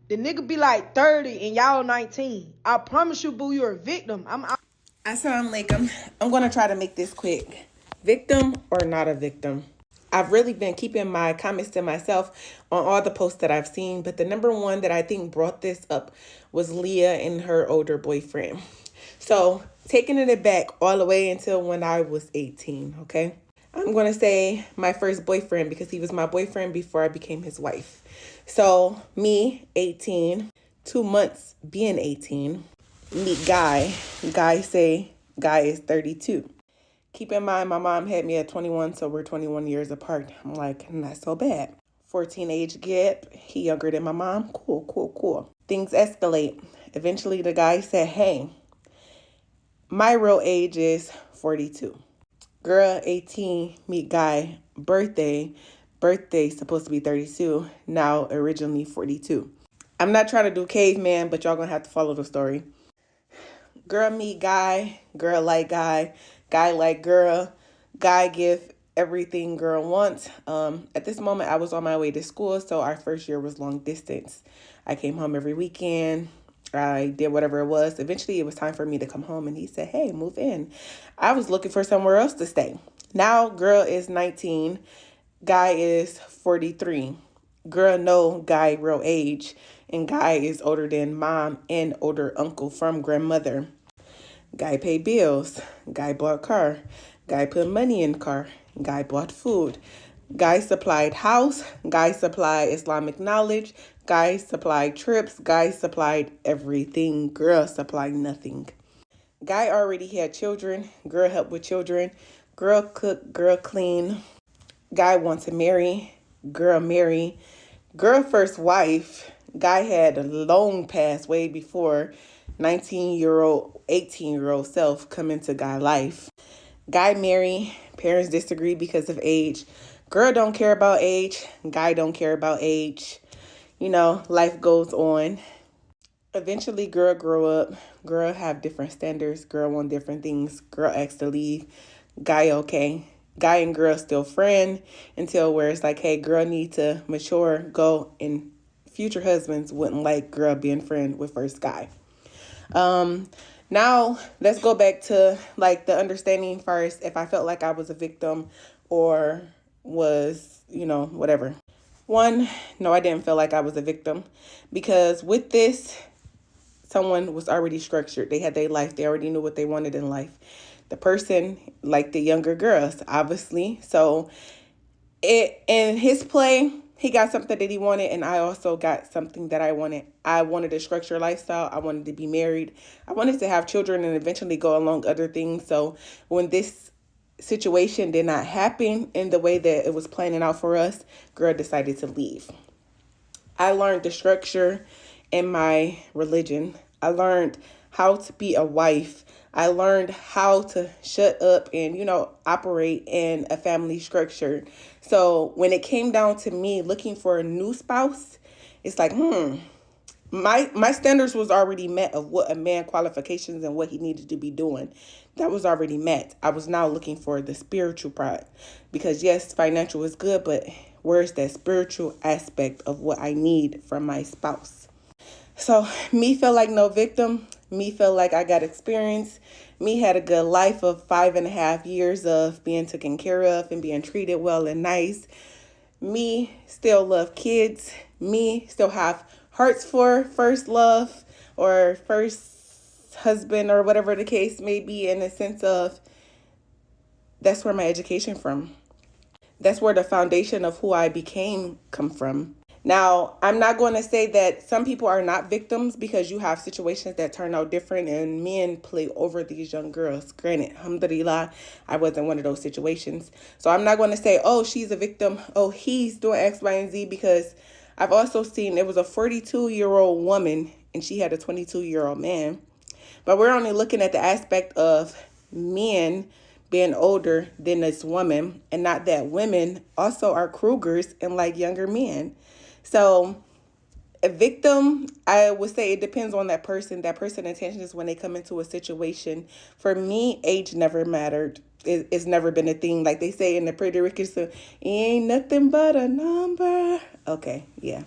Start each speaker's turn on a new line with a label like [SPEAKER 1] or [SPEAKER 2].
[SPEAKER 1] The nigga be like 30 and y'all 19. I promise you, boo, you're a victim.
[SPEAKER 2] Assalamu alaikum. I'm going to try to make this quick. Victim or not a victim? I've really been keeping my comments to myself on all the posts that I've seen, but the number one that I think brought this up was Leah and her older boyfriend. So taking it back all the way until when I was 18, okay? I'm going to say my first boyfriend because he was my boyfriend before I became his wife. So me, 18, 2 months being 18, meet Guy. Guy is 32. Keep in mind, my mom had me at 21, so we're 21 years apart. I'm like, not so bad. 14 age gap. He younger than my mom. Cool. Things escalate. Eventually, the guy said, hey, my real age is 42. Girl, 18, meet guy, birthday supposed to be 32, now originally 42. I'm not trying to do caveman, but y'all gonna have to follow the story. Girl meet guy like guy like girl, guy give everything girl wants. At this moment, I was on my way to school, so our first year was long distance. I came home every weekend. I did whatever it was. Eventually, it was time for me to come home, and he said, hey, move in. I was looking for somewhere else to stay. Now, girl is 19. Guy is 43. Girl know guy real age, and guy is older than mom and older uncle from grandmother. Guy paid bills. Guy bought car. Guy put money in car. Guy bought food. Guy supplied house. Guy supplied Islamic knowledge. Guy supplied trips. Guy supplied everything. Girl supplied nothing. Guy already had children. Girl helped with children. Girl cook. Girl clean. Guy wants to marry. Girl marry. Girl first wife. Guy had a long past way before 19-year-old, 18-year-old self come into guy life. Guy marry. Parents disagree because of age. Girl don't care about age. Guy don't care about age. You know, life goes on. Eventually, girl grow up. Girl have different standards. Girl want different things. Girl asks to leave. Guy okay. Guy and girl still friend until where it's like, hey, girl need to mature, go, and future husbands wouldn't like girl being friend with first guy. Now let's go back to like the understanding first. If I felt like I was a victim or was, whatever. One, no, I didn't feel like I was a victim because with this, someone was already structured. They had their life. They already knew what they wanted in life. The person liked the younger girls, obviously. So in his play, he got something that he wanted, and I also got something that I wanted. I wanted a structured lifestyle. I wanted to be married. I wanted to have children and eventually go along other things. So when this situation did not happen in the way that it was planning out for us, girl decided to leave. I learned the structure in my religion. I learned how to be a wife. I learned how to shut up and, operate in a family structure. So when it came down to me looking for a new spouse, it's like, my standards was already met of what a man qualifications and what he needed to be doing. That was already met. I was now looking for the spiritual part because yes, financial is good, but where's that spiritual aspect of what I need from my spouse? So me feel like no victim. Me feel like I got experience. Me had a good life of 5.5 years of being taken care of and being treated well and nice. Me still love kids. Me still have hearts for first love or first husband or whatever the case may be, in the sense of that's where my education from. That's where the foundation of who I became come from. Now, I'm not going to say that some people are not victims because you have situations that turn out different and men play over these young girls. Granted, Alhamdulillah, I wasn't one of those situations. So I'm not going to say, oh, she's a victim. Oh, he's doing X, Y, and Z, because I've also seen it was a 42-year-old woman and she had a 22-year-old man. But we're only looking at the aspect of men being older than this woman, and not that women also are Krugers and like younger men. So a victim, I would say it depends on that person. That person intentions when they come into a situation. For me, age never mattered. It's never been a thing. Like they say in the Pretty Ricky, so it ain't nothing but a number. Okay, yeah.